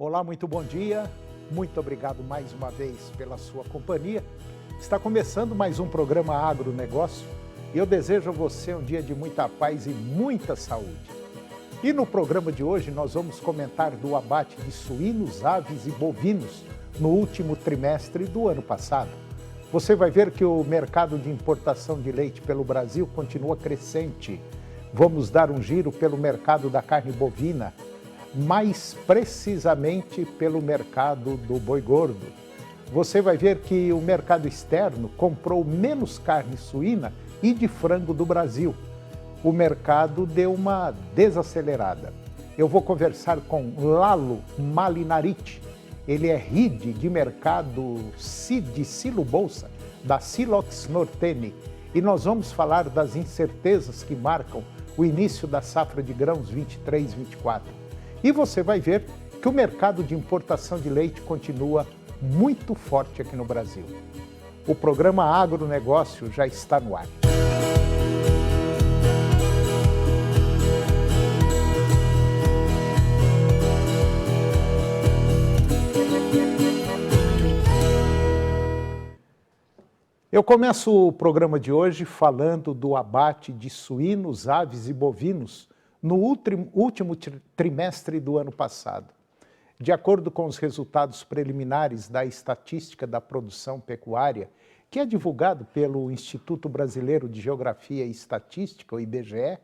Olá, muito bom dia. Muito obrigado mais uma vez pela sua companhia. Está começando mais um programa Agronegócio e eu desejo a você um dia de muita paz e muita saúde. E no programa de hoje nós vamos comentar do abate de suínos, aves e bovinos no último trimestre do ano passado. Você vai ver que o mercado de importação de leite pelo Brasil continua crescente. Vamos dar um giro pelo mercado da carne bovina, mais precisamente pelo mercado do boi gordo. Você vai ver que o mercado externo comprou menos carne suína e de frango do Brasil. O mercado deu uma desacelerada. Eu vou conversar com Lalo Malinariti. Ele é RID de mercado de silo bolsa da Silox Nortene e nós vamos falar das incertezas que marcam o início da safra de grãos 23-24. E você vai ver que o mercado de importação de leite continua muito forte aqui no Brasil. O programa Agronegócio já está no ar. Eu começo o programa de hoje falando do abate de suínos, aves e bovinos no último trimestre do ano passado. De acordo com os resultados preliminares da Estatística da Produção Pecuária, que é divulgado pelo Instituto Brasileiro de Geografia e Estatística, o IBGE,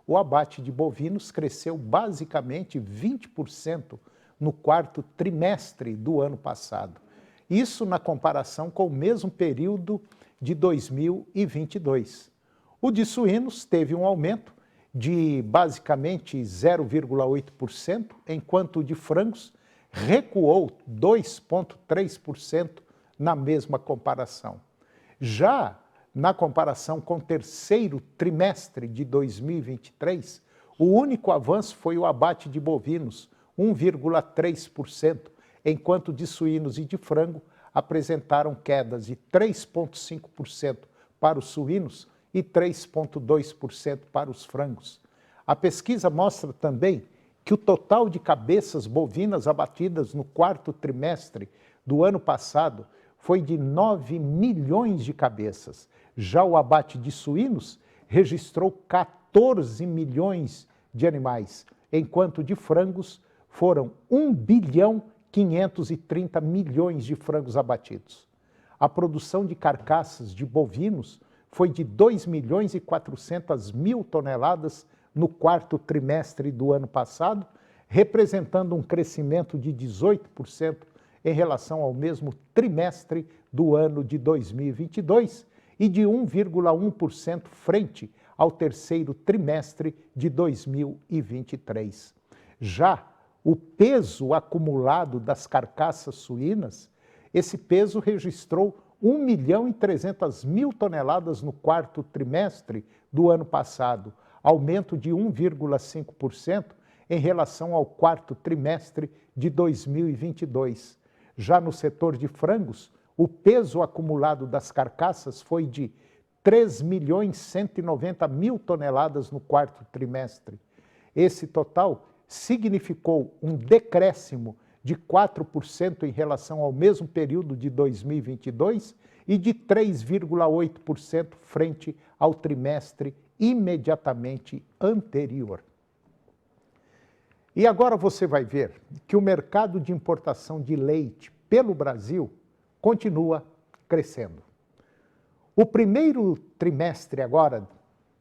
o abate de bovinos cresceu basicamente 20% no quarto trimestre do ano passado. Isso na comparação com o mesmo período de 2022. O de suínos teve um aumento de basicamente 0,8%, enquanto o de frangos recuou 2,3% na mesma comparação. Já na comparação com o terceiro trimestre de 2023, o único avanço foi o abate de bovinos, 1,3%, enquanto de suínos e de frango apresentaram quedas de 3,5% para os suínos e 3,2% para os frangos. A pesquisa mostra também que o total de cabeças bovinas abatidas no quarto trimestre do ano passado foi de 9 milhões de cabeças. Já o abate de suínos registrou 14 milhões de animais, enquanto de frangos foram 1,530 bilhão de frangos abatidos. A produção de carcaças de bovinos foi de 2,4 milhões toneladas no quarto trimestre do ano passado, representando um crescimento de 18% em relação ao mesmo trimestre do ano de 2022 e de 1,1% frente ao terceiro trimestre de 2023. Já o peso acumulado das carcaças suínas, esse peso registrou 1,3 milhão toneladas no quarto trimestre do ano passado, aumento de 1,5% em relação ao quarto trimestre de 2022. Já no setor de frangos, o peso acumulado das carcaças foi de 3,190 milhões toneladas no quarto trimestre. Esse total significou um decréscimo de 4% em relação ao mesmo período de 2022 e de 3,8% frente ao trimestre imediatamente anterior. E agora você vai ver que o mercado de importação de leite pelo Brasil continua crescendo. O primeiro trimestre agora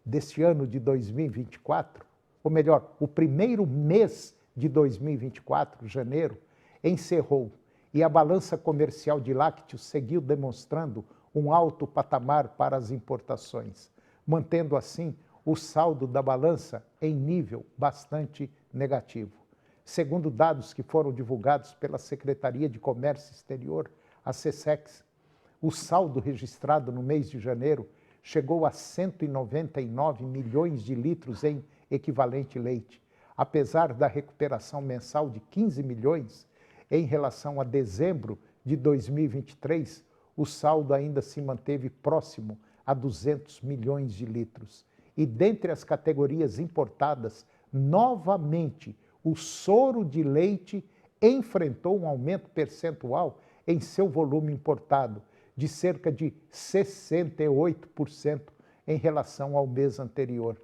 deste ano de 2024, ou melhor, o primeiro mês de 2024, janeiro, encerrou e a balança comercial de lácteos seguiu demonstrando um alto patamar para as importações, mantendo assim o saldo da balança em nível bastante negativo. Segundo dados que foram divulgados pela Secretaria de Comércio Exterior, a SECEX, o saldo registrado no mês de janeiro chegou a 199 milhões de litros em equivalente leite, apesar da recuperação mensal de 15 milhões, em relação a dezembro de 2023, o saldo ainda se manteve próximo a 200 milhões de litros. E dentre as categorias importadas, novamente, o soro de leite enfrentou um aumento percentual em seu volume importado, de cerca de 68% em relação ao mês anterior.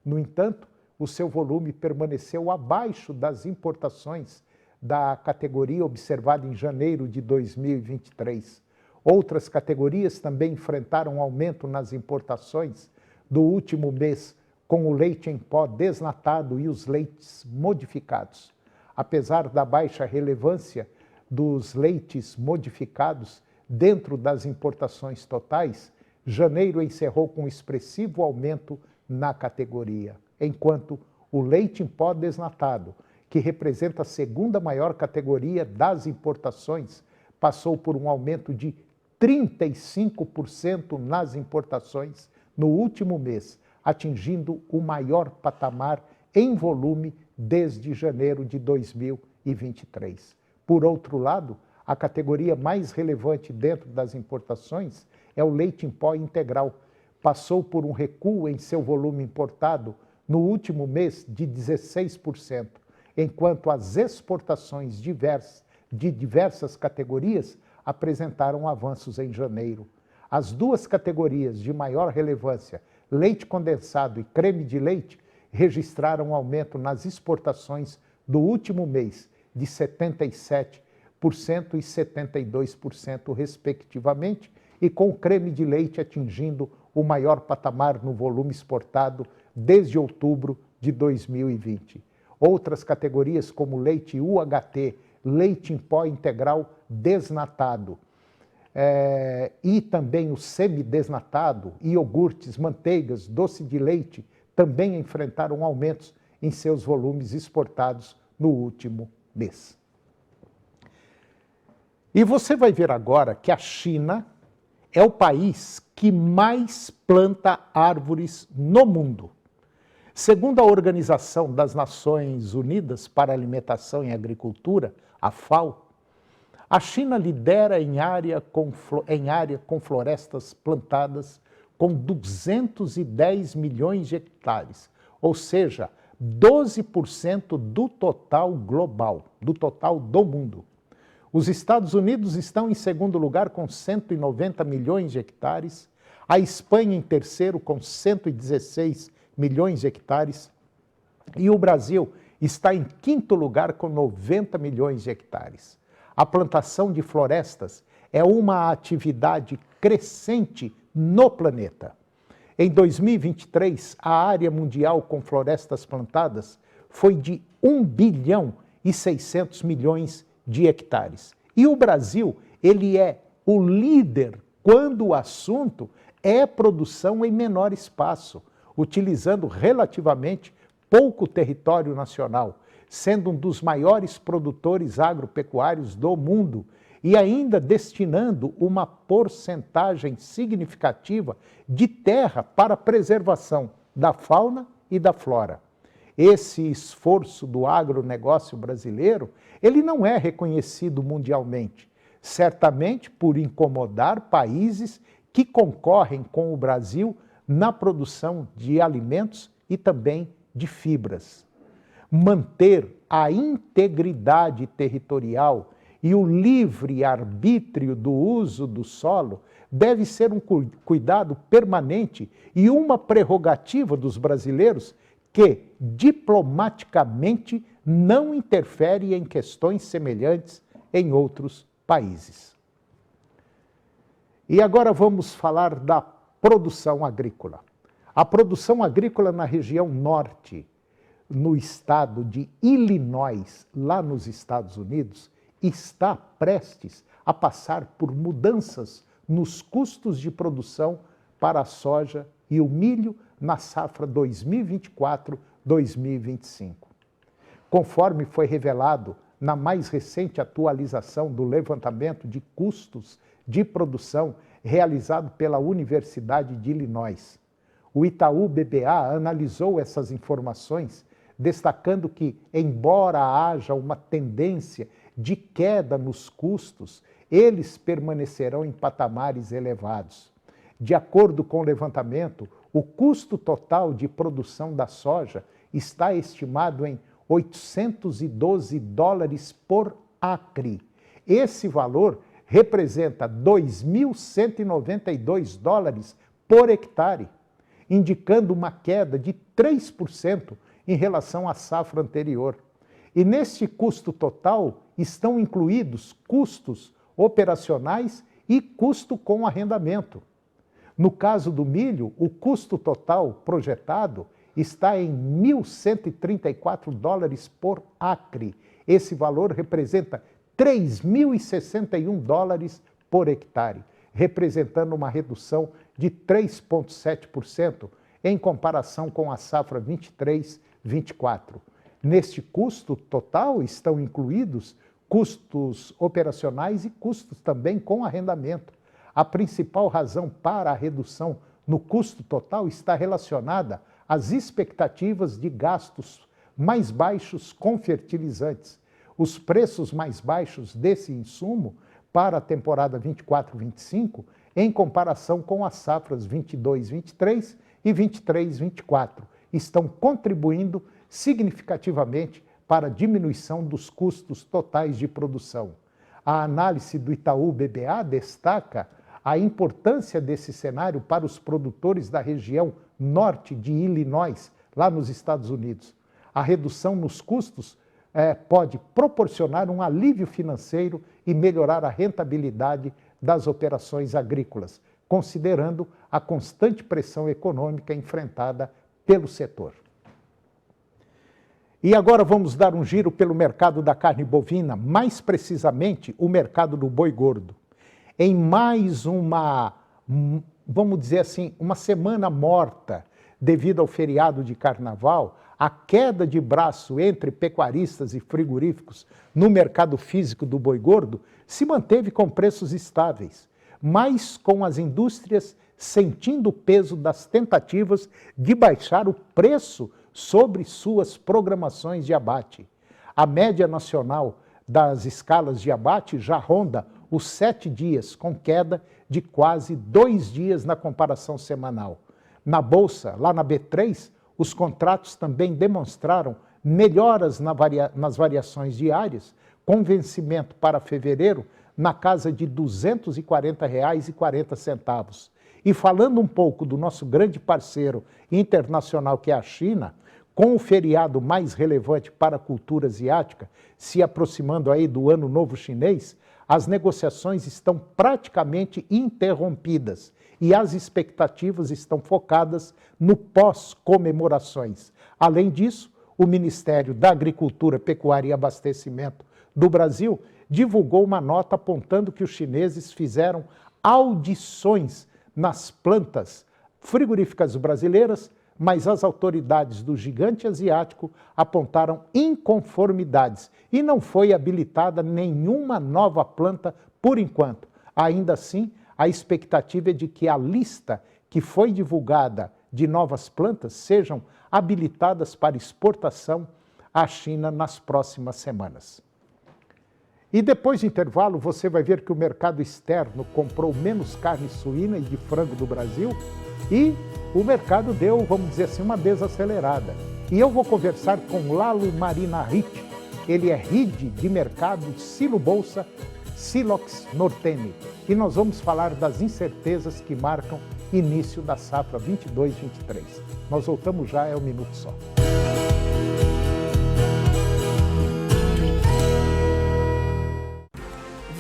No entanto, o seu volume permaneceu abaixo das importações da categoria observada em janeiro de 2023. Outras categorias também enfrentaram aumento nas importações do último mês, com o leite em pó desnatado e os leites modificados. Apesar da baixa relevância dos leites modificados dentro das importações totais, janeiro encerrou com expressivo aumento na categoria, enquanto o leite em pó desnatado, que representa a segunda maior categoria das importações, passou por um aumento de 35% nas importações no último mês, atingindo o maior patamar em volume desde janeiro de 2023. Por outro lado, a categoria mais relevante dentro das importações é o leite em pó integral. Passou por um recuo em seu volume importado no último mês de 16%, enquanto as exportações de diversas categorias apresentaram avanços em janeiro. As duas categorias de maior relevância, leite condensado e creme de leite, registraram um aumento nas exportações do último mês de 77% e 72%, respectivamente, e com o creme de leite atingindo o maior patamar no volume exportado desde outubro de 2020. Outras categorias, como leite UHT, leite em pó integral desnatado, e também o semidesnatado, iogurtes, manteigas, doce de leite, também enfrentaram aumentos em seus volumes exportados no último mês. E você vai ver agora que a China é o país que mais planta árvores no mundo. Segundo a Organização das Nações Unidas para a Alimentação e Agricultura, a FAO, a China lidera em área com florestas plantadas com 210 milhões de hectares, ou seja, 12% do total global, do total do mundo. Os Estados Unidos estão em segundo lugar com 190 milhões de hectares, a Espanha em terceiro com 116 milhões de hectares e o Brasil está em quinto lugar com 90 milhões de hectares. A plantação de florestas é uma atividade crescente no planeta. Em 2023, a área mundial com florestas plantadas foi de 1 bilhão e 600 milhões de hectares. E o Brasil, ele é o líder quando o assunto é produção em menor espaço, utilizando relativamente pouco território nacional, sendo um dos maiores produtores agropecuários do mundo e ainda destinando uma porcentagem significativa de terra para a preservação da fauna e da flora. Esse esforço do agronegócio brasileiro, ele não é reconhecido mundialmente, certamente por incomodar países que concorrem com o Brasil na produção de alimentos e também de fibras. Manter a integridade territorial e o livre arbítrio do uso do solo deve ser um cuidado permanente e uma prerrogativa dos brasileiros que, diplomaticamente, não interfere em questões semelhantes em outros países. E agora vamos falar da produção agrícola. A produção agrícola na região norte, no estado de Illinois, lá nos Estados Unidos, está prestes a passar por mudanças nos custos de produção para a soja e o milho na safra 2024-2025. Conforme foi revelado na mais recente atualização do levantamento de custos de produção realizado pela Universidade de Illinois, o Itaú BBA analisou essas informações, destacando que, embora haja uma tendência de queda nos custos, eles permanecerão em patamares elevados. De acordo com o levantamento, o custo total de produção da soja está estimado em 812 dólares por acre. Esse valor representa 2.192 dólares por hectare, indicando uma queda de 3% em relação à safra anterior. E neste custo total estão incluídos custos operacionais e custo com arrendamento. No caso do milho, o custo total projetado está em 1.134 dólares por acre. Esse valor representa 3.061 dólares por hectare, representando uma redução de 3,7% em comparação com a safra 23-24. Neste custo total estão incluídos custos operacionais e custos também com arrendamento. A principal razão para a redução no custo total está relacionada às expectativas de gastos mais baixos com fertilizantes. Os preços mais baixos desse insumo para a temporada 24-25, em comparação com as safras 22-23 e 23-24, estão contribuindo significativamente para a diminuição dos custos totais de produção. A análise do Itaú BBA destaca a importância desse cenário para os produtores da região norte de Illinois, lá nos Estados Unidos. A redução nos custos pode proporcionar um alívio financeiro e melhorar a rentabilidade das operações agrícolas, considerando a constante pressão econômica enfrentada pelo setor. E agora vamos dar um giro pelo mercado da carne bovina, mais precisamente o mercado do boi gordo. Em mais uma, vamos dizer assim, uma semana morta devido ao feriado de carnaval, a queda de braço entre pecuaristas e frigoríficos no mercado físico do boi gordo se manteve com preços estáveis, mas com as indústrias sentindo o peso das tentativas de baixar o preço sobre suas programações de abate. A média nacional das escalas de abate já ronda os 7 dias, com queda de quase 2 dias na comparação semanal. Na Bolsa, lá na B3, os contratos também demonstraram melhoras nas variações diárias, com vencimento para fevereiro na casa de R$ 240,40. E falando um pouco do nosso grande parceiro internacional, que é a China, com o feriado mais relevante para a cultura asiática, se aproximando aí do Ano Novo Chinês, as negociações estão praticamente interrompidas e as expectativas estão focadas no pós-comemorações. Além disso, o Ministério da Agricultura, Pecuária e Abastecimento do Brasil divulgou uma nota apontando que os chineses fizeram audições nas plantas frigoríficas brasileiras, mas as autoridades do gigante asiático apontaram inconformidades e não foi habilitada nenhuma nova planta por enquanto. Ainda assim, a expectativa é de que a lista que foi divulgada de novas plantas sejam habilitadas para exportação à China nas próximas semanas. E depois do intervalo, você vai ver que o mercado externo comprou menos carne suína e de frango do Brasil e o mercado deu, vamos dizer assim, uma desacelerada. E eu vou conversar com Lalo Marinahrit, ele é RID de mercado Silo Bolsa Silox Nortene. E nós vamos falar das incertezas que marcam início da safra 22-23. Nós voltamos já, é um minuto só.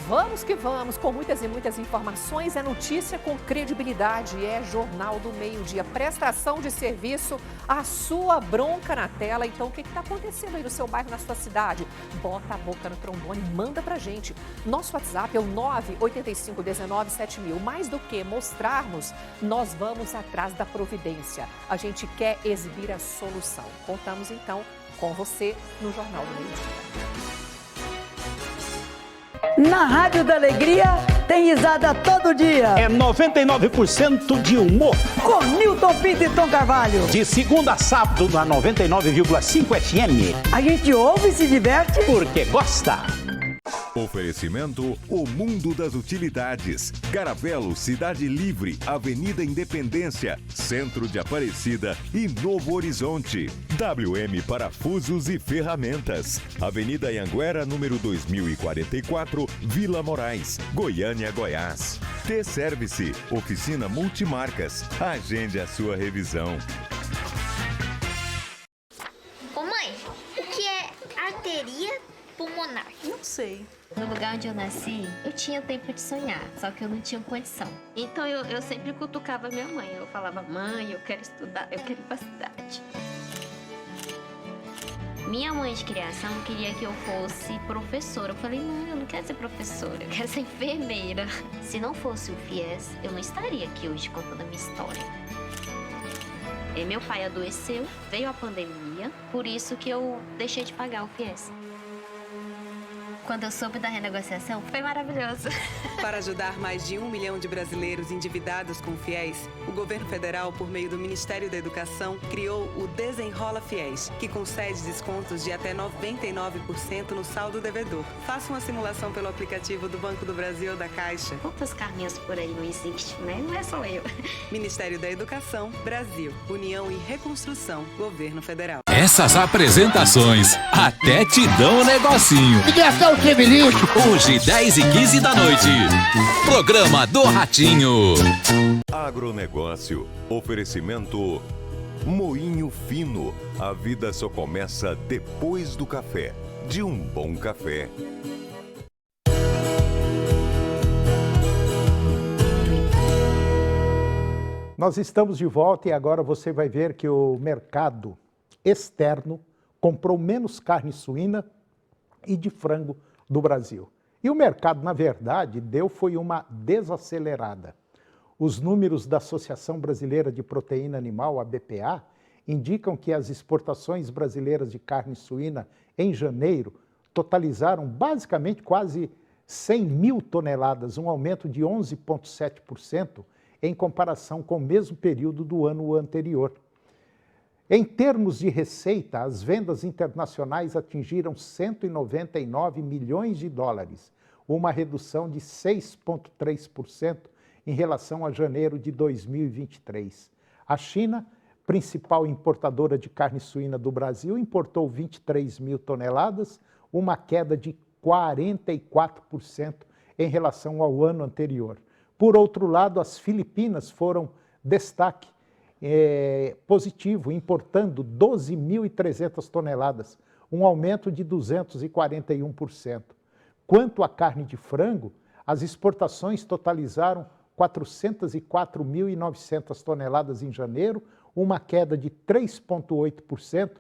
Vamos que vamos, com muitas e muitas informações, é notícia com credibilidade, é Jornal do Meio-Dia, prestação de serviço, a sua bronca na tela. Então, o que está acontecendo aí no seu bairro, na sua cidade? Bota a boca no trombone, manda pra gente. Nosso WhatsApp é o 985197000. Mais do que mostrarmos, nós vamos atrás da providência. A gente quer exibir a solução. Contamos, então, com você no Jornal do Meio-Dia. Na Rádio da Alegria tem risada todo dia. É 99% de humor. Com Nilton Pinto e Tom Carvalho. De segunda a sábado na 99,5 FM. A gente ouve e se diverte porque gosta. Oferecimento O Mundo das Utilidades. Caravelo, Cidade Livre, Avenida Independência, Centro de Aparecida e Novo Horizonte. WM Parafusos e Ferramentas. Avenida Anhanguera, número 2044, Vila Moraes, Goiânia, Goiás. T-Service, oficina multimarcas. Agende a sua revisão. Ô mãe, o que é arteria pulmonar? Não sei. No lugar onde eu nasci, eu tinha tempo de sonhar, só que eu não tinha condição. Então eu sempre cutucava minha mãe. Eu falava, mãe, eu quero estudar, eu quero ir pra cidade. Minha mãe de criação queria que eu fosse professora. Eu falei, não, eu não quero ser professora, eu quero ser enfermeira. Se não fosse o FIES, eu não estaria aqui hoje contando a minha história. Meu pai adoeceu, veio a pandemia, por isso que eu deixei de pagar o FIES. Quando eu soube da renegociação, foi maravilhoso. Para ajudar mais de 1 milhão de brasileiros endividados com FIES, o governo federal, por meio do Ministério da Educação, criou o Desenrola FIES, que concede descontos de até 99% no saldo devedor. Faça uma simulação pelo aplicativo do Banco do Brasil ou da Caixa. Quantas carninhas por aí não existe, né? Não é só eu. Ministério da Educação, Brasil, União e Reconstrução, Governo Federal. Essas apresentações até te dão um negocinho. Hoje, 10h15 da noite. Programa do Ratinho. Agronegócio. Oferecimento Moinho Fino. A vida só começa depois do café. De um bom café. Nós estamos de volta e agora você vai ver que o mercado externo comprou menos carne suína e de frango do Brasil. E o mercado, na verdade, foi uma desacelerada. Os números da Associação Brasileira de Proteína Animal, a BPA, indicam que as exportações brasileiras de carne suína em janeiro totalizaram basicamente quase 100 mil toneladas, um aumento de 11,7% em comparação com o mesmo período do ano anterior. Em termos de receita, as vendas internacionais atingiram 199 milhões de dólares, uma redução de 6,3% em relação a janeiro de 2023. A China, principal importadora de carne suína do Brasil, importou 23 mil toneladas, uma queda de 44% em relação ao ano anterior. Por outro lado, as Filipinas foram destaque positivo, importando 12.300 toneladas, um aumento de 241%. Quanto à carne de frango, as exportações totalizaram 404.900 toneladas em janeiro, uma queda de 3,8%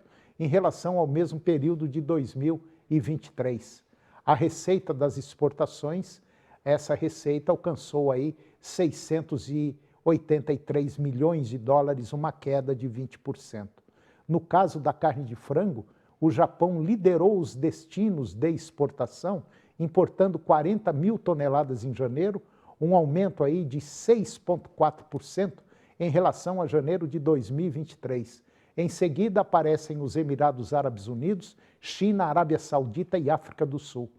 em relação ao mesmo período de 2023. A receita das exportações, essa receita alcançou aí 683 milhões de dólares, uma queda de 20%. No caso da carne de frango, o Japão liderou os destinos de exportação, importando 40 mil toneladas em janeiro, um aumento aí de 6,4% em relação a janeiro de 2023. Em seguida aparecem os Emirados Árabes Unidos, China, Arábia Saudita e África do Sul.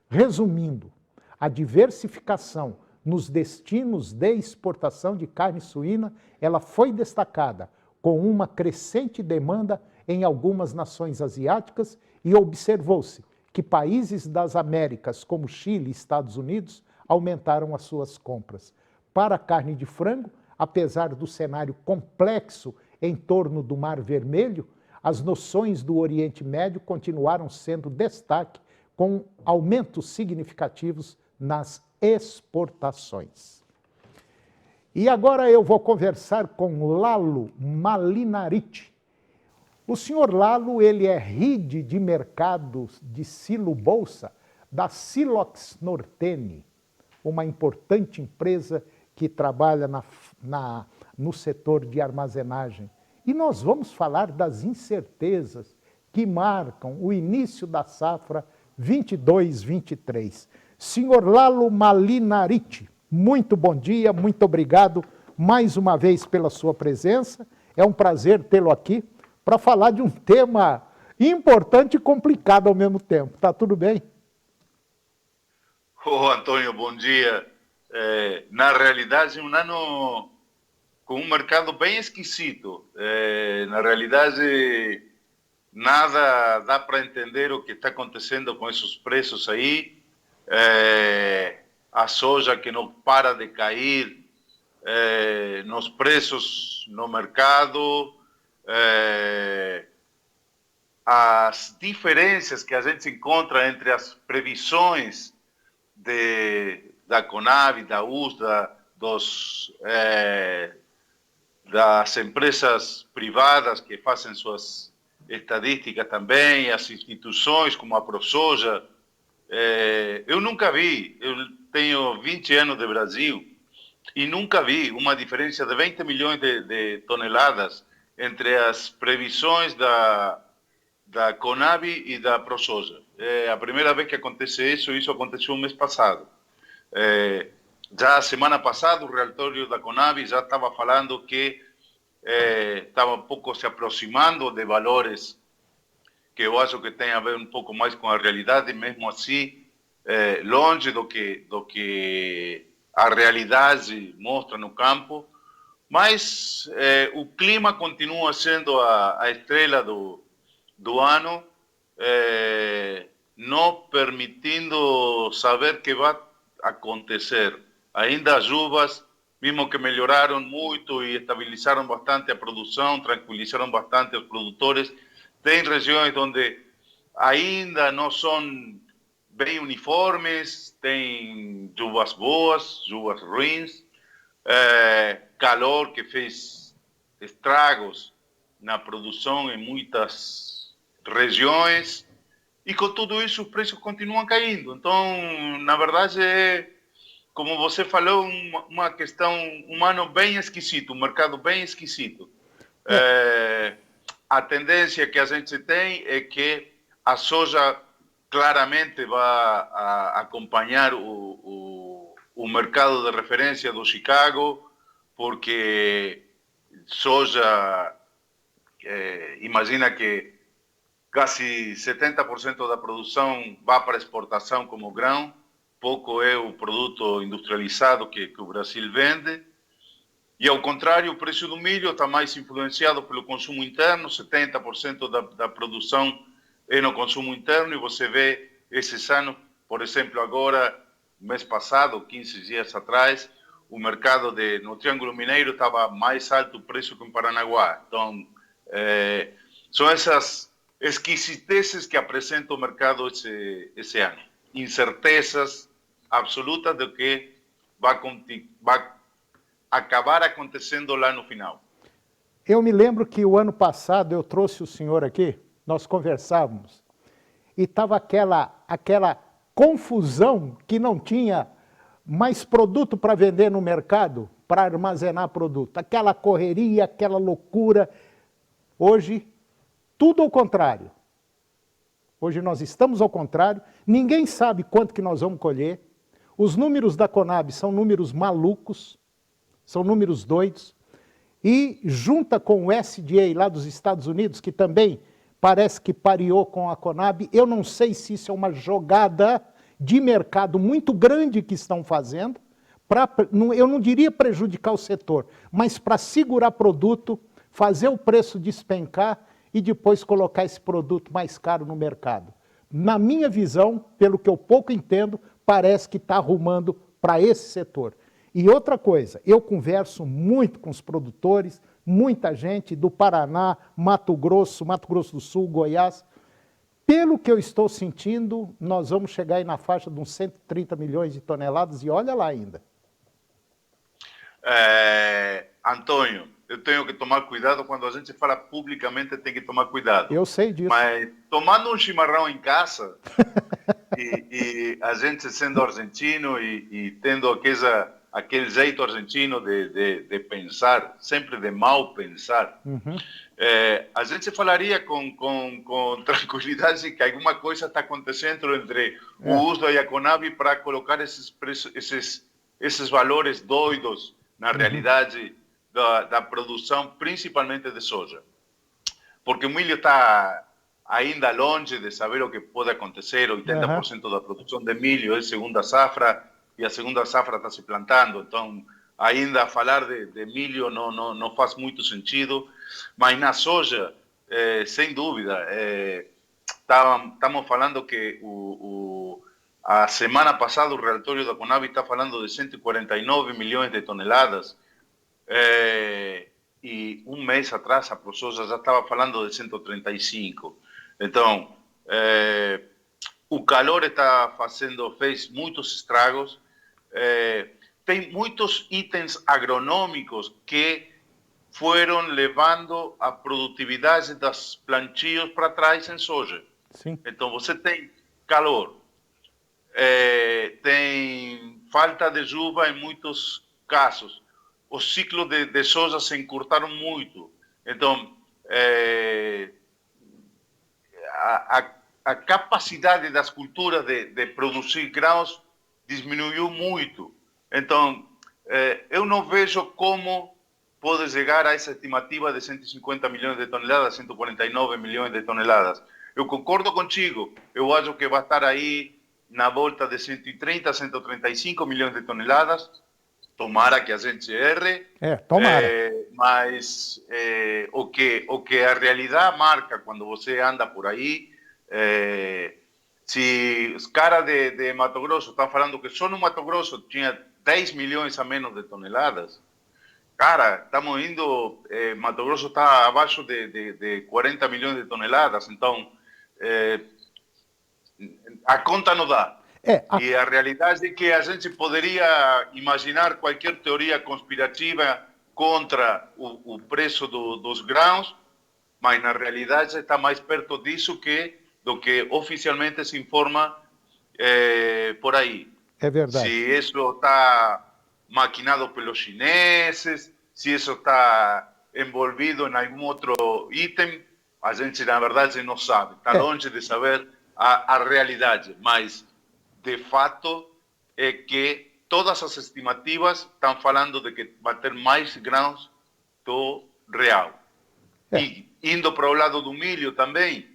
Resumindo, a diversificação nos destinos de exportação de carne suína, ela foi destacada com uma crescente demanda em algumas nações asiáticas e observou-se que países das Américas, como Chile e Estados Unidos, aumentaram as suas compras. Para a carne de frango, apesar do cenário complexo em torno do Mar Vermelho, as noções do Oriente Médio continuaram sendo destaque com aumentos significativos nas exportações. E agora eu vou conversar com Lalo Malinariti. O senhor Lalo, ele é head de mercados de silo bolsa da Silox Nortene, uma importante empresa que trabalha no setor de armazenagem. E nós vamos falar das incertezas que marcam o início da safra 22-23. Senhor Lalo Malinariti, muito bom dia, muito obrigado mais uma vez pela sua presença. É um prazer tê-lo aqui para falar de um tema importante e complicado ao mesmo tempo. Tá tudo bem? Ô, Antônio, bom dia. Na realidade, um ano com um mercado bem esquisito. Na realidade, nada dá para entender o que está acontecendo com esses preços aí. A soja que não para de cair nos preços no mercado. As diferenças que a gente encontra entre as previsões da Conab, da USDA, das empresas privadas que fazem suas estatísticas também, as instituições como a ProSoja, eu nunca vi, eu tenho 20 anos de Brasil e nunca vi uma diferença de 20 milhões de toneladas entre as previsões da Conab e da ProSoja. É a primeira vez que acontece isso aconteceu no mês passado. Já a semana passada, o relatório da Conab já estava falando que estava um pouco se aproximando de valores que eu acho que tem a ver um pouco mais com a realidade, mesmo assim, longe do que a realidade mostra no campo, mas o clima continua sendo a estrela do ano, não permitindo saber o que vai acontecer. Ainda as chuvas, mesmo que melhoraram muito e estabilizaram bastante a produção, tranquilizaram bastante os produtores, tem regiões onde ainda não são bem uniformes, tem chuvas boas, chuvas ruins, calor que fez estragos na produção em muitas regiões, e com tudo isso os preços continuam caindo. Então, na verdade, como você falou, uma questão, um ano bem esquisito, um mercado bem esquisito. A tendência que a gente tem é que a soja claramente vai acompanhar o mercado de referência do Chicago, porque soja, imagina que quase 70% da produção vai para exportação como grão, pouco é o produto industrializado que o Brasil vende. E, ao contrário, o preço do milho está mais influenciado pelo consumo interno, 70% da produção é no consumo interno, e você vê esses anos, por exemplo, agora, mês passado, 15 dias atrás, o mercado no Triângulo Mineiro estava mais alto o preço que em Paranaguá. Então, são essas esquisiteces que apresenta o mercado esse ano. Incertezas absolutas do que vai acabar acontecendo lá no final. Eu me lembro que o ano passado eu trouxe o senhor aqui, nós conversávamos, e estava aquela confusão que não tinha mais produto para vender no mercado, para armazenar produto. Aquela correria, aquela loucura. Hoje, tudo ao contrário. Hoje nós estamos ao contrário, ninguém sabe quanto que nós vamos colher. Os números da Conab são números malucos, são números doidos. E junta com o SDA lá dos Estados Unidos, que também parece que pareou com a Conab, eu não sei se isso é uma jogada de mercado muito grande que estão fazendo, eu não diria prejudicar o setor, mas para segurar produto, fazer o preço despencar e depois colocar esse produto mais caro no mercado. Na minha visão, pelo que eu pouco entendo, parece que está arrumando para esse setor. E outra coisa, eu converso muito com os produtores, muita gente do Paraná, Mato Grosso do Sul, Goiás. Pelo que eu estou sentindo, nós vamos chegar aí na faixa de uns 130 milhões de toneladas e olha lá ainda. Antônio, eu tenho que tomar cuidado quando a gente fala publicamente, tem que tomar cuidado. Eu sei disso. Mas tomando um chimarrão em casa e a gente sendo argentino e tendo aquele jeito argentino de pensar, sempre de mal pensar, a gente falaria com tranquilidade que alguma coisa está acontecendo entre o USDA e a Conab para colocar esses valores doidos na realidade da produção, principalmente de soja. Porque o milho está ainda longe de saber o que pode acontecer. 80% da produção de milho é segunda safra e a segunda safra está se plantando. Então, ainda falar de milho não faz muito sentido. Mas na soja, sem dúvida, estamos falando que a semana passada o relatório da Conab está falando de 149 milhões de toneladas. E um mês atrás a ProSoja já estava falando de 135. Então, o calor fez muitos estragos. Tem muitos itens agronômicos que foram levando a produtividade das plantios para trás em soja. Sim. Então, você tem calor, tem falta de chuva em muitos casos. Os ciclos de soja se encurtaram muito. Então, a capacidade das culturas de produzir grãos diminuiu muito. Então, eu não vejo como pode chegar a essa estimativa de 150 milhões de toneladas, 149 milhões de toneladas. Eu concordo contigo. Eu acho que vai estar aí na volta de 130, 135 milhões de toneladas. Tomara que a gente erre. Tomara. Mas o que a realidade marca quando você anda por aí, se os caras de Mato Grosso estão falando que só no Mato Grosso tinha 10 milhões a menos de toneladas, cara, estamos indo, Mato Grosso está abaixo de 40 milhões de toneladas, então a conta não dá. E a realidade é que a gente poderia imaginar qualquer teoria conspirativa contra o preço dos grãos, mas na realidade está mais perto disso do que oficialmente se informa por aí. É verdade. Se isso está maquinado pelos chineses, se isso está envolvido em algum outro item, a gente na verdade não sabe. Está longe de saber a realidade, mas de fato é que todas as estimativas estão falando de que vai ter mais grãos do real. E indo para o lado do milho também,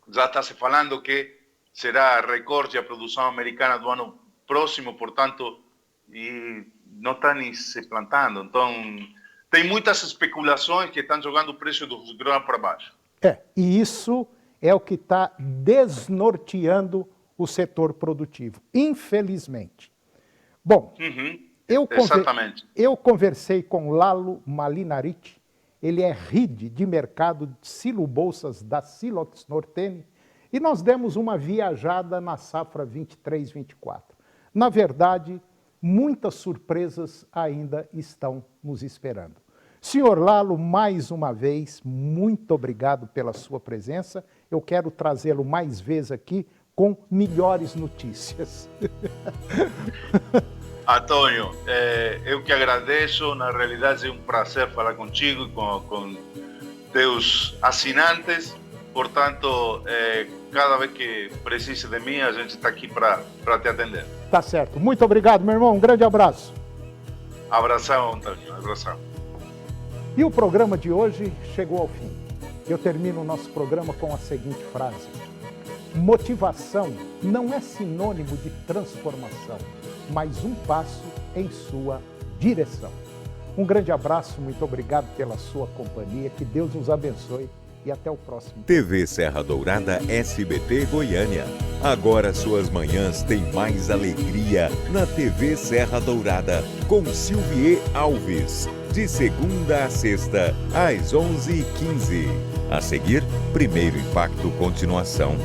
já está se falando que será recorde a produção americana do ano próximo, portanto, e não está nem se plantando. Então, tem muitas especulações que estão jogando o preço dos grãos para baixo. E isso é o que está desnorteando o setor produtivo, infelizmente. Bom, exatamente. Eu conversei com Lalo Malinariti, ele é RID de mercado de silo bolsas da Silox Nortene, e nós demos uma viajada na safra 23-24. Na verdade, muitas surpresas ainda estão nos esperando. Senhor Lalo, mais uma vez, muito obrigado pela sua presença. Eu quero trazê-lo mais vezes aqui com melhores notícias. Antônio, eu que agradeço. Na realidade é um prazer falar contigo e com teus assinantes. Portanto, cada vez que precise de mim, a gente está aqui para te atender. Tá certo. Muito obrigado, meu irmão. Um grande abraço. Abração, Antônio. Abração. E o programa de hoje chegou ao fim. Eu termino o nosso programa com a seguinte frase: motivação não é sinônimo de transformação, mas um passo em sua direção. Um grande abraço, muito obrigado pela sua companhia, que Deus nos abençoe e até o próximo. TV Serra Dourada SBT Goiânia. Agora suas manhãs têm mais alegria na TV Serra Dourada, com Silvier Alves. De segunda a sexta, às 11h15. A seguir, Primeiro Impacto Continuação.